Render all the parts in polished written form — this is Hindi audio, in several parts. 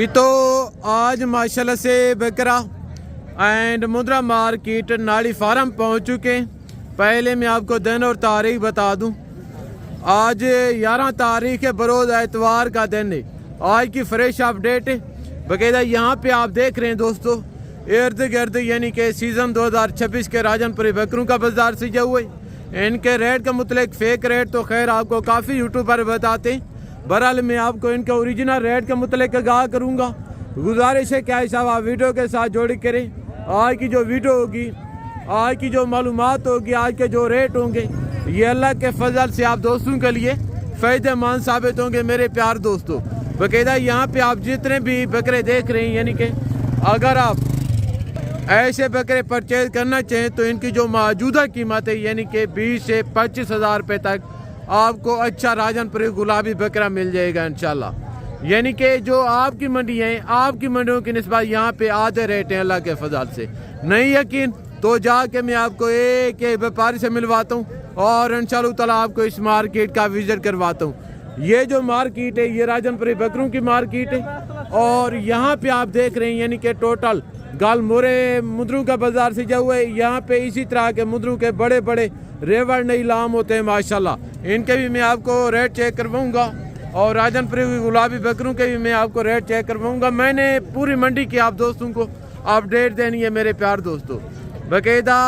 जी तो आज माशाल्लाह से बकरा एंड मुंद्रा मार्केट नाड़ी फार्म पहुंच चुके हैं। पहले मैं आपको दिन और तारीख बता दूं। आज 11 तारीख है, बरोज़ एतवार का दिन है। आज की फ्रेश अपडेट है बकायदा। यहाँ पे आप देख रहे हैं दोस्तों, इर्द गिर्द यानी कि सीज़न 2026 के राजनपुरी बकरों का बाजार सजा हुआ है। इनके रेट का मुतलिक फेक रेट तो खैर आपको काफ़ी यूट्यूबर बताते हैं। बहरहाल मैं आपको इनका ओरिजिनल रेट के मुतलिक आगाह करूँगा। गुजारिश है क्या हिसाब आप वीडियो के साथ जोड़ करें। आज की जो वीडियो होगी, आज की जो मालूमात होगी, आज के जो रेट होंगे, ये अल्लाह के फजल से आप दोस्तों के लिए फ़ायदेमंद साबित होंगे मेरे प्यार दोस्तों। बाकायदा यहाँ पे आप जितने भी बकरे देख रहे हैं, यानी कि अगर आप ऐसे बकरे परचेज करना चाहें तो इनकी जो मौजूदा कीमत है यानी कि 20 से 25 हज़ार रुपये तक आपको अच्छा राजनपुरी गुलाबी बकरा मिल जाएगा इंशाल्लाह। यानी कि जो आपकी मंडी है, आपकी मंडियों की निस्बत यहाँ पे आधे रेट हैं अल्लाह के फजल से। नहीं यकीन तो जाके मैं आपको एक व्यापारी से मिलवाता हूँ और इंशाल्लाह ताला आपको इस मार्केट का विजिट करवाता हूँ। ये जो मार्केट है ये राजनपुरी बकरों की मार्केट है और यहाँ पे आप देख रहे हैं यानी कि टोटल गाल मोरे मुद्रों का बाजार सजा हुआ है। यहाँ पे इसी तरह के मुद्रों के बड़े बड़े रेवड़ नीलाम होते हैं माशाल्लाह। इनके भी मैं आपको रेट चेक करवाऊँगा और राजनपुरी गुलाबी बकरों के भी मैं आपको रेट चेक करवाऊँगा। मैंने पूरी मंडी की आप दोस्तों को अपडेट देनी है मेरे प्यार दोस्तों। बाकायदा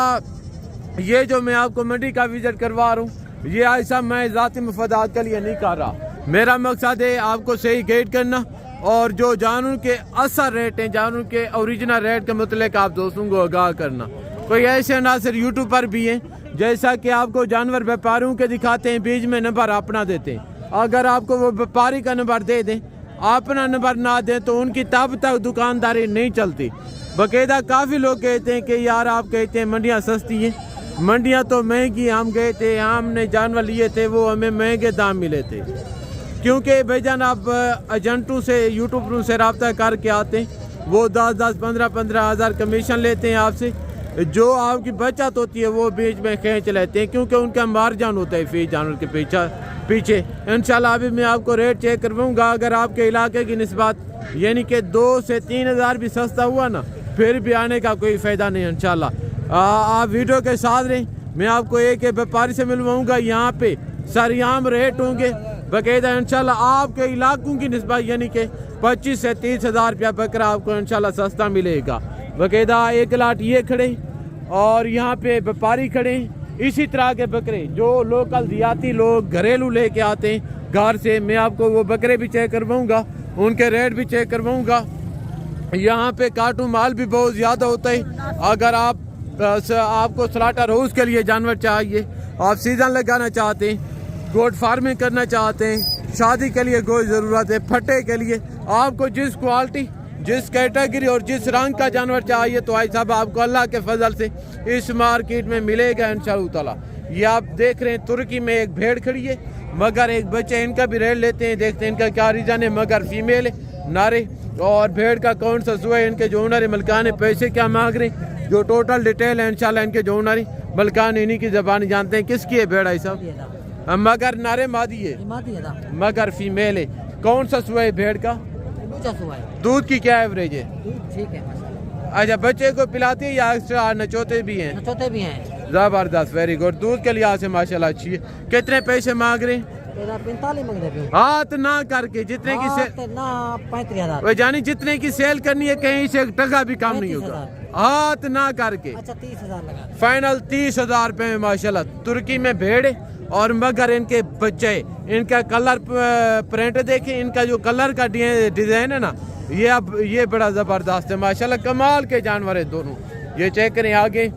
ये जो मैं आपको मंडी का विजिट करवा रहा हूँ, ये ऐसा मैं ज़ाती मफादात के लिए नहीं कर रहा। मेरा मकसद है आपको सही गाइड करना और जो जानवर के असर रेट हैं, जानवर के ओरिजिनल रेट के मुतलिक आप दोस्तों को आगाह करना। कोई ऐसे नासिर यूट्यूब पर भी हैं जैसा कि आपको जानवर व्यापारियों के दिखाते हैं, बीच में नंबर अपना देते हैं। अगर आपको वो व्यापारी का नंबर दे दें, अपना नंबर ना दें तो उनकी तब तक दुकानदारी नहीं चलती। बाकायदा काफ़ी लोग कहते हैं कि यार आप कहते हैं मंडियाँ सस्ती हैं, मंडियाँ तो महंगी। हम गए थे, हमने जानवर लिए थे, वो हमें महंगे दाम मिले थे क्योंकि भाईजान आप एजेंटों से यूट्यूबरों से रब्ता करके आते हैं, वो 10-10, 15-15 हज़ार कमीशन लेते हैं आपसे। जो आपकी बचत होती है वो बीच में खींच लेते हैं क्योंकि उनका मार्जिन होता है फी जानवर के पीछे। इंशाल्लाह अभी मैं आपको रेट चेक करवाऊँगा। अगर आपके इलाके की निस्बत यानी कि 2 से 3 हज़ार भी सस्ता हुआ ना, फिर भी आने का कोई फ़ायदा नहीं इंशाल्लाह। आप वीडियो के साथ रहें, मैं आपको एक व्यापारी से मिलवाऊँगा। यहाँ पे सरेआम रेट होंगे बाकायदा इंशाल्लाह। आपके इलाकों की निस्बत यानी कि 25 से 30 हज़ार रुपया बकरा आपको इंशाल्लाह सस्ता मिलेगा। बाकायदा एक लाट ये खड़े और यहाँ पे व्यापारी खड़े। इसी तरह के बकरे जो लोकल देहाती लोग घरेलू लेके आते हैं घर से, मैं आपको वो बकरे भी चेक करवाऊँगा, उनके रेट भी चेक करवाऊँगा। यहाँ पे काटू माल भी बहुत ज़्यादा होता है। अगर आपको स्लाटर हाउस के लिए जानवर चाहिए, आप सीजन लगाना चाहते हैं, गोट फार्मिंग करना चाहते हैं, शादी के लिए गोश्त ज़रूरत है, फटे के लिए, आपको जिस क्वालिटी, जिस कैटेगरी और जिस रंग का जानवर चाहिए तो आई साहब आपको अल्लाह के फजल से इस मार्केट में मिलेगा इंशाअल्लाह ताला। ये आप देख रहे हैं तुर्की में एक भेड़ खड़ी है, मगर एक बच्चे, इनका भी रेट लेते हैं, देखते हैं इनका क्या रीज़न है। मगर फीमेल है, नारे, और भेड़ का कौन सा सुआ है, इनके जो ओनर मलकान है पैसे क्या मांग रहे हैं, जो टोटल डिटेल है इंशाल्लाह इनके जो ओनर मलकान इन्हीं की ज़बान जानते हैं। किसकी है भेड़ आई साहब? मगर नारे मादी है, मगर फीमेल है। कौन सा सुआ है भेड़ का? दूध की क्या एवरेज है? ठीक है। अच्छा, बच्चे को पिलाती है या एक्स्ट्रा नचोते भी हैं? नचोते भी हैं। जबरदस्त, वेरी गुड। दूध के लिहाज से माशाल्लाह अच्छी है। कितने पैसे मांग रहे हैं? 45 मांग रहे हैं। हाथ ना करके जितने की सेल ना 35,000 वो जानी जितने की सेल करनी है, कहीं से टका भी कम नहीं होगा। हाथ ना करके अच्छा 30,000 लगा। फाइनल 30,000 रुपए में माशाल्लाह। तुर्की में भेड़ है और मगर इनके बच्चे, इनका कलर प्रिंट देखें, इनका जो कलर का डिजाइन है ना, ये अब ये बड़ा जबरदस्त है माशाल्लाह। कमाल के जानवर है दोनों। ये चेक करें आगे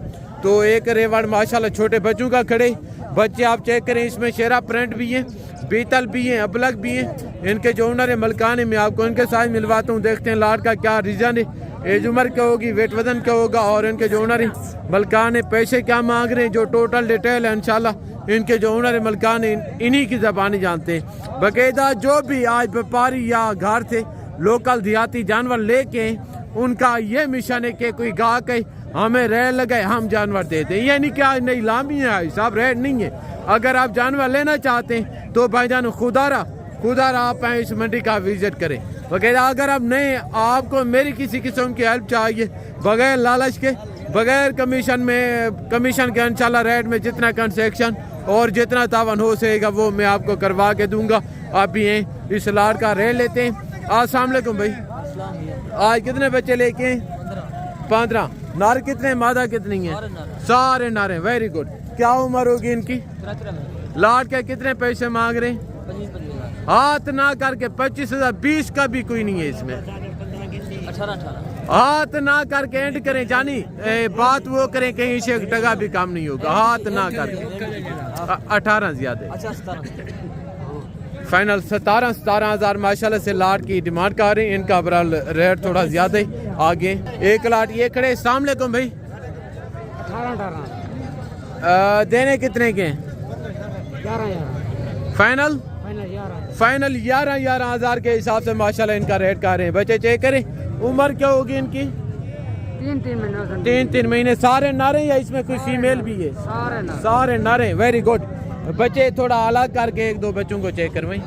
तो एक रेवड़ माशाल्लाह छोटे बच्चों का खड़े बच्चे आप चेक करें। इसमें शेरा प्रिंट भी है, बीतल भी है, अबलग भी है। इनके जो ओनर है मलकान है, मैं आपको इनके साथ मिलवाता हूँ। देखते हैं लाट का क्या रीजन है, एज उम्र क्या होगी, वेट वजन क्या होगा और इनके जो ओनर है मलकान है पैसे क्या मांग रहे हैं। जो टोटल डिटेल है इंशाल्लाह इनके जो ओनर है मलकान है इन्हीं की ज़बानी जानते हैं। बाकायदा जो भी आज व्यापारी या घर से लोकल देहाती जानवर लेके उनका ये मिशन है कि कोई गाहक है हमें रेट लगाए हम जानवर देते हैं। यानी कि आज नहीं लामी है साहब, रेट नहीं है। अगर आप जानवर लेना चाहते हैं तो भाईजान खुदारा आप इस मंडी का विजिट करें। वगैरह। अगर अब नहीं आपको मेरी किसी किस्म की हेल्प चाहिए, बगैर लालच के, बगैर कमीशन के इंशाल्लाह रेट में जितना कंसेक्शन और जितना तावन हो सकेगा वो मैं आपको करवा के दूंगा। आप भी हैं इस लाट का रेट लेते हैं। अस्सलाम वालेकुम भाई, आज कितने बच्चे लेके हैं? 15। नार कितने, मादा कितनी है? सारे नारे। Very good. क्या उम्र होगी इनकी? लाट के कितने पैसे मांग रहे हैं? हाथ ना करके 25,000। 20 का भी कोई नहीं है इसमें। 18 हाथ ना करके एंड करें जानी, बात वो करें कहीं से 1 टका भी काम नहीं होगा। हाथ ना करके 18 ज्यादा। अच्छा 17 फाइनल 17,000 माशाल्लाह से लाट की डिमांड कर रहे हैं। इनका बहरहाल रेट थोड़ा ज्यादा है। आगे एक लाट ये खड़े। अस्सलाम वालेकुम भाई, 18 देने कितने के? 11 फाइनल 11 फाइनल 11,000 के हिसाब से माशाल्लाह इनका रेट कर रहे हैं। बच्चे चेक करें, उम्र क्या होगी इनकी? 3 महीने। सारे नारे या इसमें कोई फीमेल भी है? सारे नारे। Very good. बच्चे थोड़ा अलग करके 1-2 बच्चों को चेक करवाएं।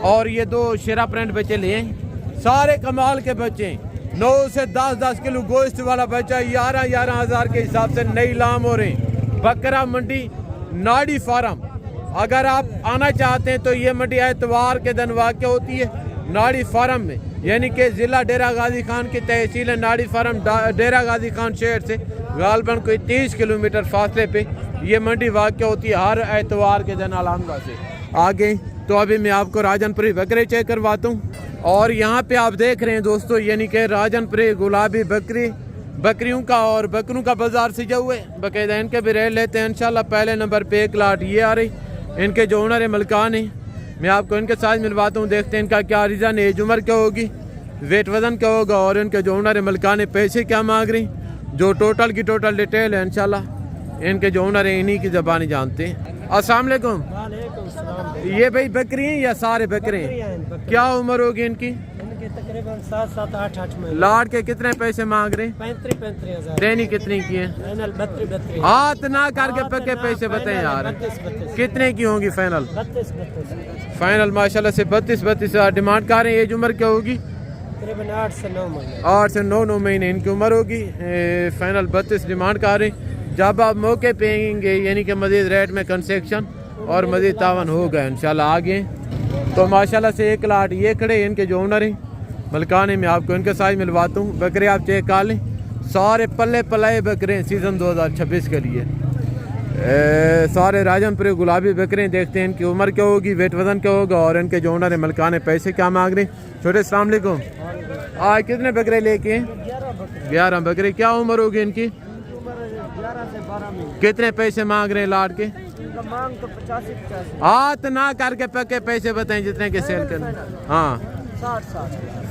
और ये 2 शेरा प्रिंट बच्चे लिए, सारे कमाल के बच्चे। 9 से 10 किलो गोश्त वाला बच्चा 11,000 के हिसाब से नई लाम हो रहे। बकरा मंडी नाड़ी फार्म, अगर आप आना चाहते हैं तो ये मंडी एतवार के दिन वाक़ होती है नाड़ी फार्म में, यानी कि ज़िला डेरा गाजी खान की तहसील है नाड़ी फार्म। डेरा गाजी खान शहर से गालबन कोई 30 किलोमीटर फासले पे ये मंडी वाक़ होती है हर एतवार के दिन आलमगा से। आगे तो अभी मैं आपको राजनपुरी बकरे चेक करवाता हूँ। और यहाँ पे आप देख रहे हैं दोस्तों, यानी कि राजनपुरी गुलाबी बकरियों का और बकरों का बाजार सजा हुआ है। बाकायदा इनके भी रेट लेते हैं इंशाल्लाह। पहले नंबर पे 1 लाट ये आ रही, इनके जो ओनर है मलकान है। मैं आपको इनके साथ मिलवाता हूँ, देखते हैं इनका क्या रीज़न है, एज उम्र क्या होगी, वेट वजन क्या होगा और इनके जो ओनर है मलकान है पैसे क्या मांग रही। जो टोटल की टोटल डिटेल है इंशाल्लाह इनके जो ओनर है इन्हीं की ज़बानी जानते हैं। अस्सलाम वालेकुम। ये भाई बकरी हैं या सारे बकरे हैं? क्या उम्र होगी इनकी? तकरीबन 7-8 में। लाट के कितने पैसे मांग रहे? 35 हज़ार। देनी कितनी की है? 32 हाथ ना करके पक्के पैसे बताएं यार, कितने की होंगी फाइनल? 32 फाइनल माशाल्लाह से 32 हज़ार डिमांड कर रहे हैं। एज उम्र क्या होगी? तकरीबन 8 से 9 महीने। 8 से 9 महीने इनकी उम्र होगी। फाइनल 32 डिमांड कर रहे हैं। जब आप मौके पे आएंगे यानी कि मजीद रेट में कंसेक्शन और मजीद तावन होगा इंशाल्लाह। आगे तो माशाल्लाह से 1 लाट ये खड़े, इनके जो ओनर हैं मलकाने में आपको इनके साथ मिलवाता हूँ। बकरे आप चेक कर लें, सारे पल्ले पलाए बकरे हैं सीज़न 2026 के लिए। सारे राजनपुरी गुलाबी बकरे देखते हैं इनकी उम्र क्या होगी, वेट वजन क्या होगा और इनके जो ओनर है मलकाने पैसे क्या मांग रहे हैं। छोटे अस्सलाम वालेकुम, आज कितने बकरे लेके हैं? 11 बकरे। क्या उम्र होगी इनकी? 11 से 12 महीने। कितने पैसे मांग रहे हैं लाट के? मांग तो 85 हाथ ना करके पक्के पैसे बताएं जितने के सेल करने। हाँ 60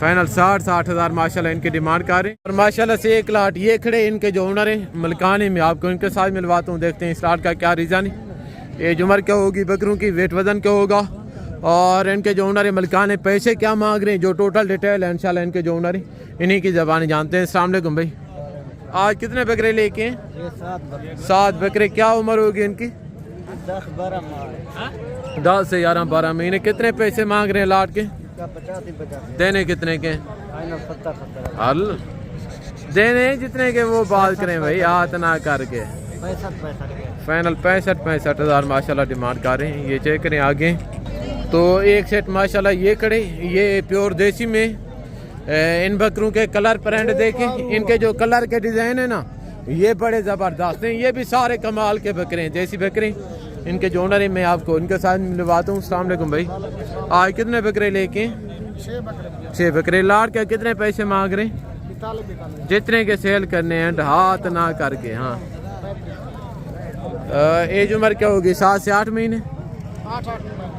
फाइनल 60 हज़ार माशाल्लाह इनकी डिमांड कर रहे हैं। और माशाल्लाह से 1 लाट ये खड़े, इनके जो ओनर हैं मलकाने में आपको इनके साथ मिलवाता हूँ। देखते हैं इस लाट का क्या रीज़न है, एज उम्र क्या होगी बकरों की, वेट वजन क्या होगा और इनके जो ओनर है मलकाने पैसे क्या मांग रहे हैं। जो टोटल डिटेल है इंशाल्लाह इनके जो ओनर है इन्हीं की ज़बानी जानते हैं। अस्सलाम वालेकुम भाई, आज कितने बकरे लेके हैं? 7 बकरे। क्या उम्र होगी इनकी? 10 से 11-12 महीने। कितने पैसे मांग रहे हैं लाट के? 50 देने कितने के? 70 हल देने जितने के वो बात करें भाई, हाथ ना करके। 65 फाइनल 65 हज़ार माशाल्लाह डिमांड कर रहे हैं। ये चेक करें आगे तो एक सेट माशाल्लाह ये खड़े, ये प्योर देसी में इन बकरों के कलर प्रिंट देखें, इनके जो कलर के डिज़ाइन है ना ये बड़े ज़बरदस्त हैं। ये भी सारे कमाल के बकरे हैं, देसी बकरे। इनके जो ओनर है मैं आपको इनके साथ मिलवाता हूँ। अस्सलाम वालेकुम भाई, आज कितने बकरे लेके? 6 बकरे। लाट के कितने पैसे मांग रहे हैं? जितने के सेल करने हैं, हाथ ना करके। हाँ एज उम्र क्या होगी? 7 से 8 महीने।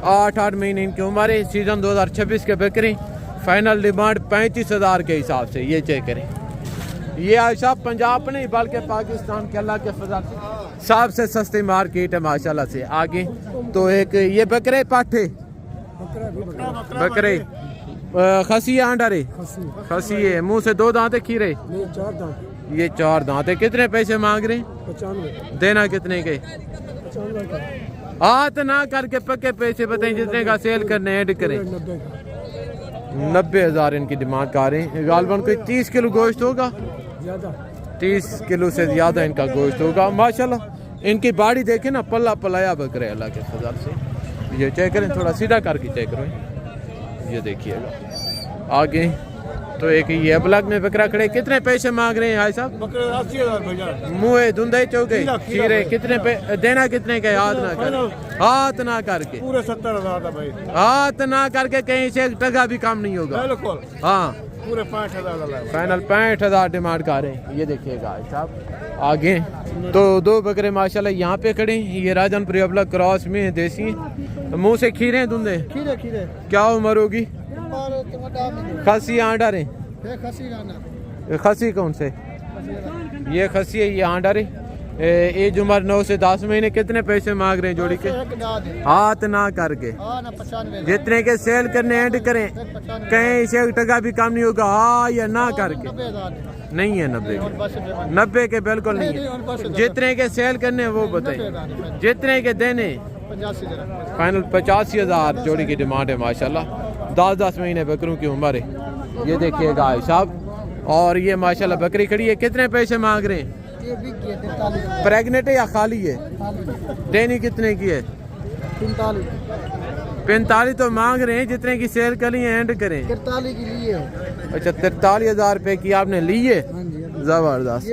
8 महीने इनकी उम्र है। सीजन 2026 के बकरे। फाइनल डिमांड 35 हज़ार के हिसाब से। ये चेक करें, ये आयशा पंजाब नहीं बल्कि पाकिस्तान के अल्लाह के फजल से सबसे सस्ती मार्केट है माशाल्लाह से। आगे तो एक ये बकरे पाठे बकरे खसी अंडर है, खसी है, मुंह से 2 दांत है, खीरे 4 दांत। ये 4 दांत है। कितने पैसे मांग रहे? 95। देना कितने के? 95। हाथ ना करके पक्के पैसे बताएं जितने का सेल करने ऐड करें। 90,000 इनकी डिमांड कर रहे हैं। गालबन कोई 30 किलो गोश्त होगा, ज़्यादा 30 किलो से ज़्यादा इनका गोश्त होगा माशाल्लाह। इनकी बाड़ी देखें ना, पल्ला पलाया बकरे अल्लाह के फजल से। ये चेक करें, थोड़ा सीधा करके चेक करें, ये देखिएगा आगे। तो एक ये ब्लॉक में बकरा खड़े, कितने पैसे मांग रहे हैं भाई साहब? बकरे 80,000 भैया। मुँह धुंधे चौके खीरा खीरे कितने पे देना, कितने के? हाथ ना कर, हाथ ना करके, पूरे 70,000 था भाई। हाथ ना करके कहीं से एक टका भी कम नहीं होगा। बिल्कुल हाँ, पूरे 65,000 फाइनल 65,000 डिमांड कर रहे हैं। ये देखिएगा भाई साहब आगे। तो दो बकरे माशाल्लाह यहाँ पे खड़े हैं। ये राजनपुरी अबला क्रॉस में है, देसी हैं। मुँह से खीरे धुंधे। खीरे खीरे क्या उम्र होगी? खसी आंडर है। खसी कौन से? ये खसी है, ये आंडर है। एज उम्र 9 से 10 महीने। कितने पैसे मांग रहे हैं जोड़ी के? हाथ ना करके, जितने के सेल करने एंड करें, कहीं से एक टका भी कम नहीं होगा। हाँ या ना करके नहीं है 90 के बिल्कुल नहीं है। जितने के सेल करने वो बताएं, जितने के देने। फाइनल 85,000 जोड़ी की डिमांड है माशाल्लाह। 10-10 महीने बकरों की उम्र है। ये देखिएगा भाई साहब। और ये माशाल्लाह बकरी खड़ी है। कितने पैसे मांग रहे हैं? प्रेग्नेंट है या खाली है? देनी कितने की है? 45 तो मांग रहे हैं। जितने की सेल करें एंड करें? 43 की लिए। अच्छा, 43,000 रुपए की आपने ली है। जबरदस्त,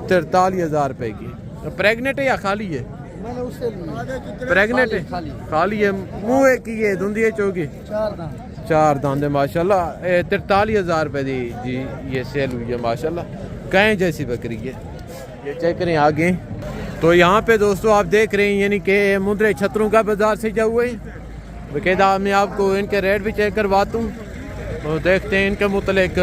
43,000 रुपए की। प्रेग्नेंट है या खाली है? प्रेग्नेंट है, खाली है। मुँह की है, धुंधी चौकी, 4 दांत माशाल्लाह। 43,000 रुपए दी जी ये सेल हुई है माशाल्लाह। कहीं जैसी बकरी है। ये चेक करें आगे। तो यहाँ पे दोस्तों आप देख रहे हैं यानी कि मुंद्रे छतरों का बाजार सजा हुआ है। बकायदा मैं आपको इनके रेट भी चेक करवाता हूँ। तो देखते हैं इनके मुतलिक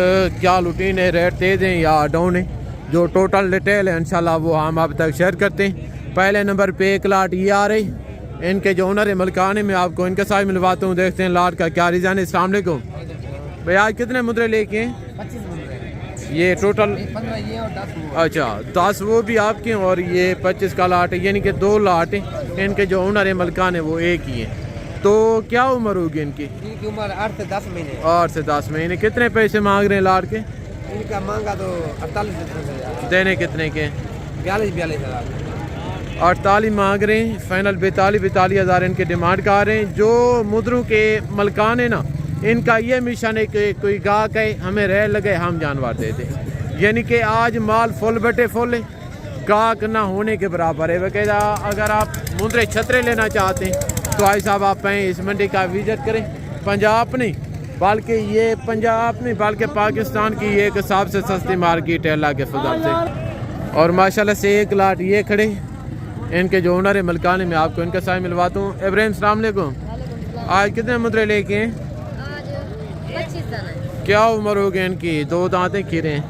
क्या रूटीन है, रेट तेज है या डाउन है। जो टोटल डिटेल है इंशाल्लाह वो हम आप तक शेयर करते हैं। पहले नंबर पे एक लाट ये आ रही, इनके जो ओनर है मलकाने में, आपको इनके साथ मिलवाता हूँ। देखते हैं लाट का क्या रिजान है। अस्सलाम वालेकुम भैया, आज कितने मुद्रे लेके हैं? 25 मुद्रे। ये टोटल 15 ये और 10 वो। अच्छा, 10 वो भी आपके और ये 25 का लाट है, यानी कि 2 लाट है। इनके जो ओनर है मलकाने वो एक ही है। तो क्या उम्र होगी इनकी? इनकी उम्र 8 से 10 महीने। 8 से 10 महीने। कितने पैसे मांग रहे हैं लाट के? इनका मांगा तो 48,000। देने कितने के? 42,000। 48 मांग रहे हैं। फाइनल 42,000 इनके डिमांड कर रहे हैं। जो मुद्रों के मलकान है ना, इनका ये मिशन है कि कोई गाहक है हमें रह लगे हम जानवर दे दें। यानी कि आज माल फुल बटे फुल है, गाहक ना होने के बराबर है। बकायदा अगर आप मुद्रे छतरे लेना चाहते हैं तो भाई साहब आप इस मंडी का विजिट करें। पंजाब नहीं बल्कि ये पंजाब नहीं बल्कि पाकिस्तान की एक सबसे सस्ती मार्केट है अल्लाह के फजल से। और माशाल्लाह से एक लाट ये खड़े, इनके जो ओनर है मलकाने में, आपको इनका साथ मिलवाता हूँ। इब्राहिम सलाम अलैकुम, आज कितने मुद्रे लेके हैं? 25 दाना। क्या उम्र हो गई इनकी? 2 दांतें खीरे हैं।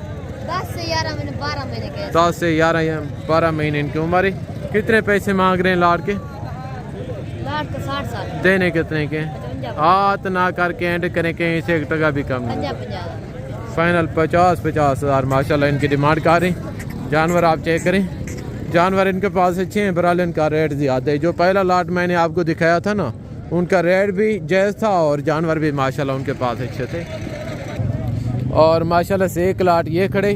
10 से 11 महीने 12 महीने के। 10 से 11 या 12 महीने इनकी उम्र है। कितने पैसे मांग रहे हैं लाट के? लाट का 60 साल। देने कितने के? हाथ ना करके एंड करें, कहीं से 1 टका भी कम नहीं। 50 फाइनल 50,000 माशाल्लाह इनकी डिमांड कर रहे हैं। जानवर आप चेक करें, जानवर इनके पास अच्छे हैं, बहरहाल इनका रेट ज़्यादा है। जो पहला लाट मैंने आपको दिखाया था ना, उनका रेट भी जायज़ था और जानवर भी माशाल्लाह उनके पास अच्छे थे। और माशाल्लाह से एक लाट ये खड़े,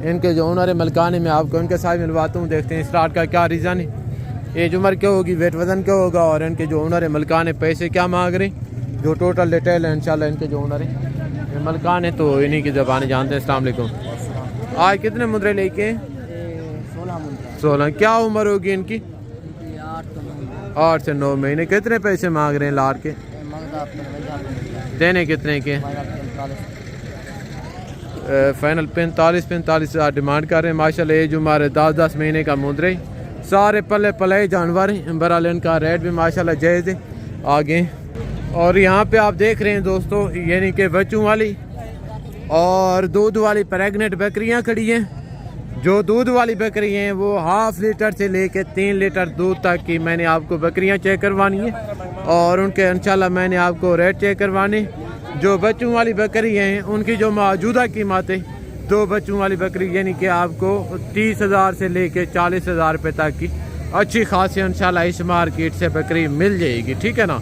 इनके जो ओनर है मलकाने में, आपको इनके साथ मिलवाता हूँ। देखते हैं इस लाट का क्या रीज़न है, एज उम्र क्या होगी, वेट वज़न क्या होगा, और इनके जो ओनर है मलकाने पैसे क्या मांग रहे हैं। जो टोटल डिटेल है इंशाल्लाह इनके जो ओनर है मलकाने तो इन्हीं की ज़बान जानते हैं। अस्सलाम वालेकुम, आज कितने मुद्रे लेके? 16। क्या उम्र होगी इनकी? 8 से 9 महीने। कितने पैसे मांग रहे हैं लाट के? देने कितने के? फाइनल 45,000 डिमांड कर रहे हैं। माशाल्लाह एज उम्र 10-10 महीने का मुद्रे, सारे पले पले जानवर हैं। बहरहाल इनका रेट भी माशाल्लाह जायज़ है। आगे और यहाँ पे आप देख रहे हैं दोस्तों, यानी कि बच्चों वाली और दूध वाली प्रेग्नेंट बकरियाँ खड़ी हैं। जो दूध वाली बकरी हैं वो 1/2 लीटर से लेके 3 लीटर दूध तक की मैंने आपको बकरियां चेक करवानी है और उनके इंशाल्लाह मैंने आपको रेट चेक करवाने। जो बच्चों वाली बकरी हैं उनकी जो मौजूदा कीमत है, 2 बच्चों वाली बकरी यानी कि आपको 30,000 से लेके 40,000 रुपये तक की अच्छी खासी इंशाल्लाह इस मार्केट से बकरी मिल जाएगी। ठीक है ना।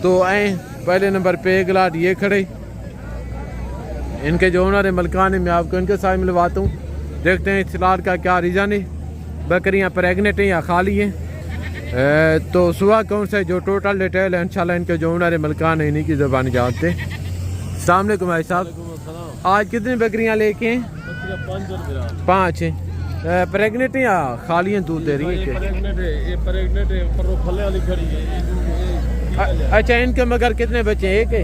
तो आए पहले नंबर पे एक लाट ये खड़े, इनके जो ओनर है मलकान है, मैं आपको इनके साथ मिलवाता हूँ। देखते हैं इस लाट का क्या रीज़न है, बकरियाँ प्रेगनेंट हैं या खाली हैं। तो सुबह कौन सा है जो टोटल डिटेल है इंशाल्लाह इनके जो ओनर है मलकान है इन्हीं की ज़बान जानते हैं। अस्सलाम वालेकुम भाई साहब, आज कितनी बकरियाँ लेके हैं? 5 हैं। प्रेगनेंट या खाली हैं, दूध दे रही है? अच्छा, इनके मगर कितने बच्चे हैं? एक है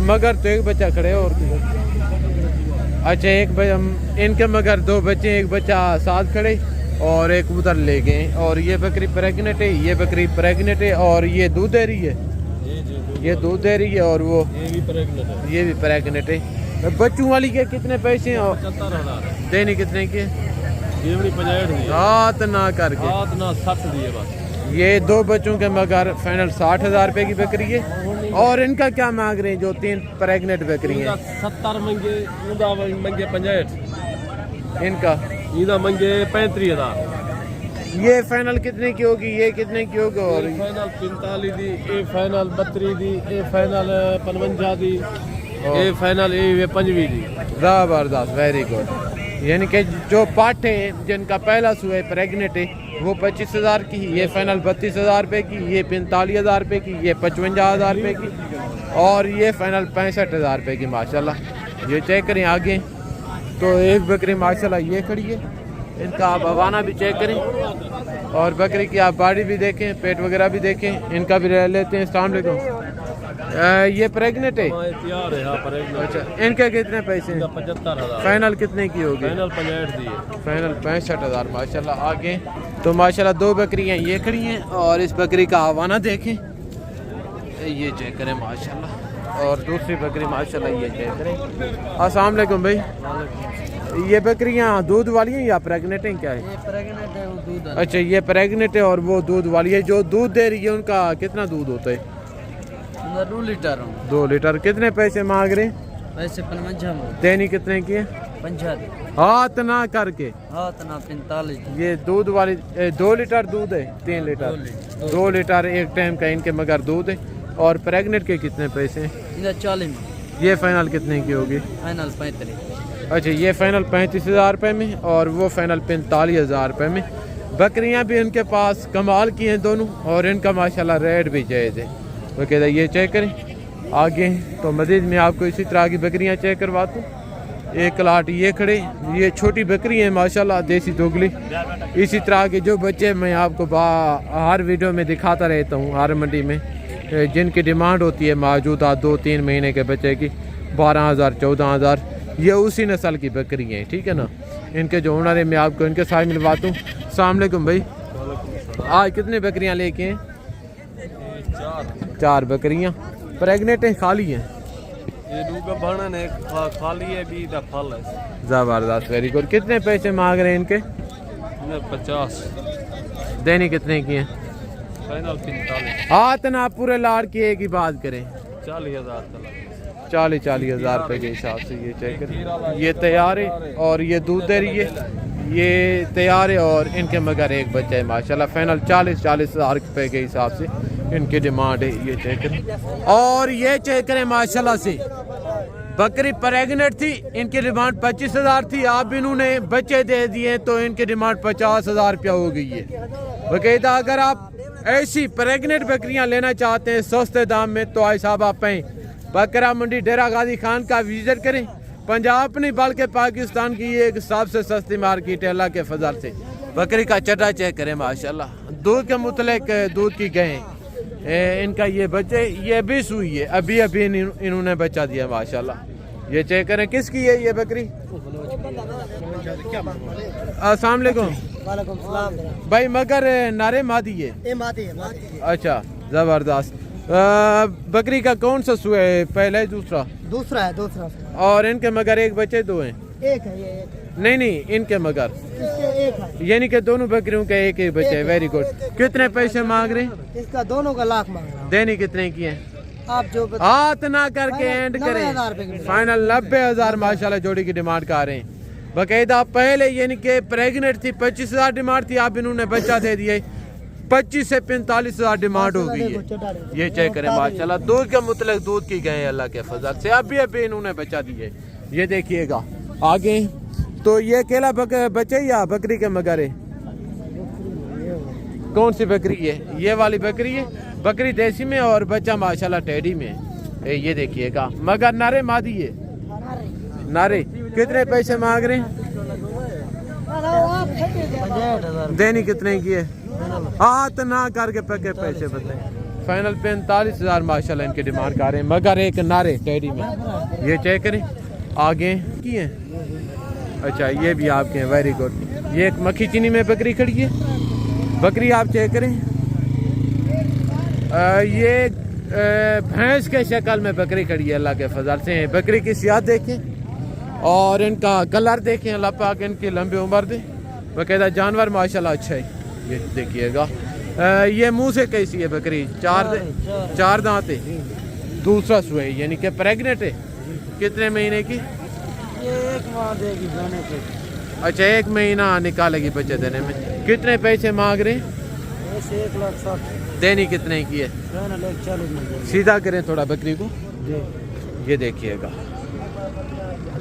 मगर, तो एक बच्चा खड़े और अच्छा इनके मगर 2 बच्चे, एक बच्चा साथ खड़े और एक उधर ले गए। और ये बकरी प्रेगनेंट है, ये बकरी प्रेगनेंट है और ये दूध दे रही है। ये दूध दे रही है और वो ये भी प्रेगनेंट है। बच्चों वाली के कितने पैसे हैं और देने कितने के? हाथ ना करके 60 दिए बस। ये 2 बच्चों के मगर फाइनल 60,000 रुपए की बकरी है। और इनका क्या मांग रहे हैं जो 3 प्रेगनेंट बकरी हैं? 70 मंगे, मंगे 65, इनका मंगे 35,000। ये फाइनल कितने की होगी, ये कितने की होगी? और final 45 the, A final 32 the, A final 55 the, A final 25 दी। जबरदस्त, वेरी गुड। यानी कि जो पाठ है जिनका पहला सुबह प्रेगनेंट है वो 25,000 की, ये फाइनल 32,000 रुपये की, ये 45,000 रुपये की, ये 55,000 रुपये की और ये फाइनल 65,000 रुपये की। माशाल्लाह ये चेक करें आगे तो एक बकरी माशाल्लाह ये खड़ी है। इनका आप हवाना भी चेक करें और बकरी की आप बॉडी भी देखें, पेट वगैरह भी देखें, इनका भी रह लेते हैं। अस्सलाम वालेकुम, ये प्रेगनेंट है? तैयार है। हाँ, अच्छा, इनके कितने पैसे हैं? 75,000। फाइनल कितने की होगी? फाइनल 65 दिए। फाइनल 65,000। माशाल्लाह आगे तो माशाल्लाह 2 बकरियां ये खड़ी हैं और इस बकरी का हवाना देखें, ये चेक करें माशाल्लाह। और दूसरी बकरी माशाल्लाह ये चेक करें। अस्सलाम वालेकुम भाई, ये बकरियां दूध वाली हैं या प्रेगनेंट हैं? क्या है? ये प्रेग्नेंट है, वो दूध है। अच्छा, ये प्रेगनेंट है और वो दूध वाली है। जो दूध दे रही है उनका कितना दूध होता है? 2 लीटर 2 लीटर। कितने पैसे मांग रहे हैं? वैसे 55 देनी कितने की है? 50 हाथ ना करके। हाथ ना 45। ये दूध वाली 2 लीटर दूध है? 3 लीटर। 2 लीटर एक टाइम का इनके मगर दूध है। और प्रेगनेंट के कितने पैसे हैं? इधर 40। ये फाइनल कितने की होगी? फाइनल 35। अच्छा, ये फाइनल 35,000 रुपये में और वो फाइनल 45,000 रुपये में। बकरियां भी इनके पास कमाल की हैं दोनों और इनका माशाल्लाह रेट भी जायज़ है। वो कहता है ये चेक करें आगे तो मज़ीद मैं आपको इसी तरह की बकरियां चेक करवाता हूँ। एक लाट ये खड़े, ये छोटी बकरी है माशाल्लाह, देसी दोगली। इसी तरह के जो बच्चे मैं आपको हर वीडियो में दिखाता रहता हूँ, हर मंडी में जिनकी डिमांड होती है मौजूदा 2-3 महीने के बच्चे की 12,000 14,000, ये उसी नस्ल की बकरी हैं। ठीक है ना। इनके जो ओनर है मैं आपको इनके साथ मिलवाता हूँ। अस्सलाम वालेकुम भाई, आज कितनी बकरियाँ लेके हैं? 4 बकरियाँ। प्रेगनेंट हैं, खाली हैं? खाली है भी फल है। ज़बरदस्त, वेरी गुड। कितने पैसे मांग रहे हैं इनके? 50। देने कितने की हैं? फाइनल 45। हाथ ना पूरे लाड़ की एक ही बात करें। 40,000। 40,000 रुपये के हिसाब से ये चेक करें। ये तैयार है और ये दूध दे रही है, ये तैयार है और इनके मगर एक बच्चा है माशाल्लाह। फाइनल 40,000 रुपये के हिसाब से इनकी डिमांड है। ये चेक करें और ये चेक करें माशाल्लाह से बकरी प्रेगनेंट थी, इनकी डिमांड 25,000 थी। आप इन्होंने बच्चे दे दिए तो इनकी डिमांड 50,000 रुपया हो गई है। बाकायदा अगर आप ऐसी प्रेगनेंट बकरियां लेना चाहते हैं सस्ते दाम में तो आई साहब आप बकरा मंडी डेरा गाजी खान का विजिट करें। पंजाब नहीं बल्कि पाकिस्तान की ये एक सबसे सस्ती मार्केट है अल्लाह के फजल से। बकरी का चटा चेक करें माशाल्लाह, दूध के मुतलक दूध की गए इनका ये बच्चे, ये भी सुई है, अभी अभी इन्होंने बच्चा दिया माशाल्लाह। ये चेक करें किसकी है ये बकरी? अस्सलाम वालेकुम भाई, मगर नारे मादी है? अच्छा, जबरदस्त। बकरी का कौन सा सुआ है, पहला है दूसरा? दूसरा है। और इनके मगर एक बच्चे 2 हैं? एक है, ये एक। नहीं इनके मगर इसके एक है। यानी कि दोनों बकरियों का एक एक बच्चे है। Very good. कितने पैसे मांग रहे हैं? इसका दोनों का लाख मांग रहा हूँ। देने कितने की है? आप जो हाथ ना करके एंड करें। 90,000 रुपए की। फाइनल 90,000 माशाल्लाह जोड़ी की डिमांड कर रहे हैं। बाकायदा पहले यानी कि प्रेगनेंट थी 25,000 डिमांड थी, आप इन्होंने बच्चा दे दिए 25 से 45 हजार डिमांड हो गई है। ये चेक करें माशाल्लाह। दूध के मुतलक दूध की गए अल्लाह के फजल से, अभी इन्होंने बचा दिए। ये देखिएगा आगे। तो ये अकेला बचे या बकरी के मगरे? कौन सी बकरी है? ये वाली बकरी है। बकरी देसी में और बच्चा माशाल्लाह टेडी में। ये देखिएगा मगर नारे मादी है। नारे कितने पैसे मांग रहे हैं? देनी कितने की है? हाथ ना करके पक्के पैसे बताए। फाइनल 45 हजार माशाल्लाह इनके डिमांड कर रहे हैं मगर एक नारे टेडी में। ये चेक करें आगे की है। अच्छा ये भी आपके हैं, वेरी गुड। ये एक मक्खी चीनी में बकरी खड़ी है। बकरी आप चेक करें। ये भैंस के शक्ल में बकरी खड़ी है अल्लाह के फजल से। बकरी की सियात देखें और इनका कलर देखें। अल्लाह पाक इनकी लंबी उम्र दे। बाकायदा जानवर माशाल्लाह अच्छा है। ये देखिएगा। ये मुंह से कैसी है बकरी? चार दांत है। दूसरा सुई यानी कि प्रेग्नेंट है। कितने महीने की? ये 1 माह देगी जाने के। अच्छा 1 महीना निकालेगी बच्चे देने में। कितने पैसे मांग रहे हैं? ऐसे 1,60,000 देनी कितने की है? 1,40,000 सीधा करें थोड़ा बकरी को। ये देखिएगा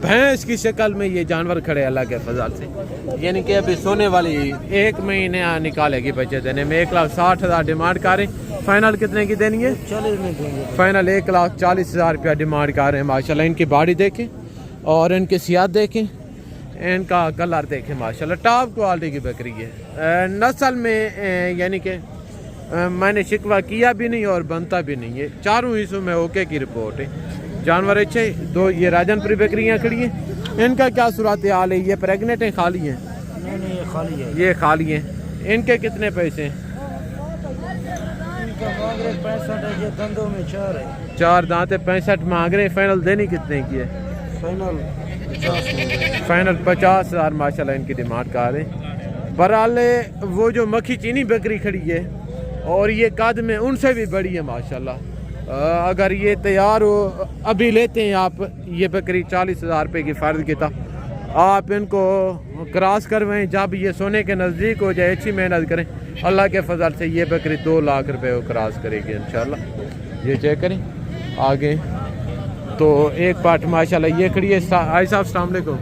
भैंस की शक्ल में ये जानवर खड़े अल्लाह के फजल से। यानी कि अभी सोने वाली 1 महीने निकालेगी बच्चे देने में। 1,60,000 डिमांड करें। फाइनल कितने की देनी है? 40 में देंगे। फाइनल 1,40,000 रुपया डिमांड कर रहे हैं माशाल्लाह। इनकी बॉडी देखें और इनकी सियात देखें, इनका कलर देखें माशाल्लाह। टॉप क्वालिटी की बकरी है। नस्ल में यानी कि मैंने शिकवा किया भी नहीं और बनता भी नहीं है। चारों हिस्सों में ओके की रिपोर्ट है। जानवर अच्छे। दो ये राजनपुरी बकरियाँ खड़ी हैं। इनका क्या सूरत हाल है? ये प्रेग्नेंट हैं खाली हैं? नहीं ये खाली है। ये खाली हैं। इनके कितने पैसे हैं? इनका मांग रहे 65 है। ये दंदों में 4 है। 4 दांत 65 मांग रहे हैं। फाइनल देनी कितने की है? फाइनल 50 फाइनल 50,000 माशाल्लाह इनकी डिमांड कर रहे हैं। बहरहाल वो जो मक्खी चीनी बकरी खड़ी है और ये कद में उनसे भी बड़ी है माशाल्लाह। अगर ये तैयार हो अभी लेते हैं आप ये बकरी 40,000 रुपये की फ़र्ज की था। आप इनको क्रॉस करवाएं जब ये सोने के नज़दीक हो जाए। अच्छी मेहनत करें अल्लाह के फजल से। ये बकरी 2 लाख रुपए को क्रॉस करेगी इंशाल्लाह। ये चेक करें आगे। तो एक पार्ट माशाल्लाह ये खड़ी है। आई साहब अस्सलाम वालेकुम।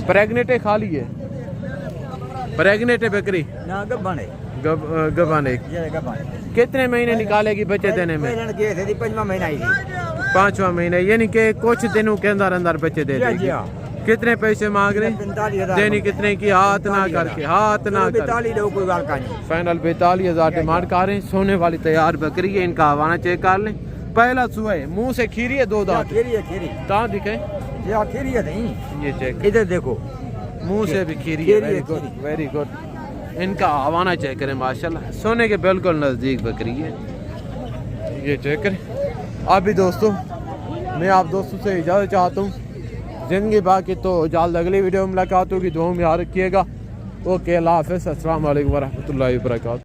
प्रेग्नेंट है खाली है? प्रेग्नेंट है बकरी? ना गब्बाने गबाने। कितने महीने निकालेगी बच्चे देने में? 5वां महीना ही 5वां महीना यानी कि कुछ दिनों के अंदर अंदर बच्चे दे देगी। कितने पैसे मांग रहे? 45,000 देनी कितने की? हाथ ना करके। हाथ ना करके। 45 कोई बात का नहीं। फाइनल 42,000 डिमांड कर रहे हैं। सोने वाली तैयार बकरी है। इनका हवाना चेक कर लें। पहला सुबह मुंह से खीरी है। 2 दांत खीरी कहाँ दिखे? ये खीरी है नहीं। ये चेक इधर देखो मुंह से भी खीरी है। Very good very good. इनका हवाना चेक करें माशाल्लाह। सोने के बिल्कुल नज़दीक बकरी है। ये चेक करें। अभी दोस्तों मैं आप दोस्तों से इजाज़त चाहता हूँ। ज़िंदगी बाकी तो जल्द अगली वीडियो में मुलाकात होगी। दुआ में याद रखिएगा। ओके अल्लाह हाफ़िज़। अस्सलाम वालेकुम वरहमतुल्लाहि वबरकातुहू।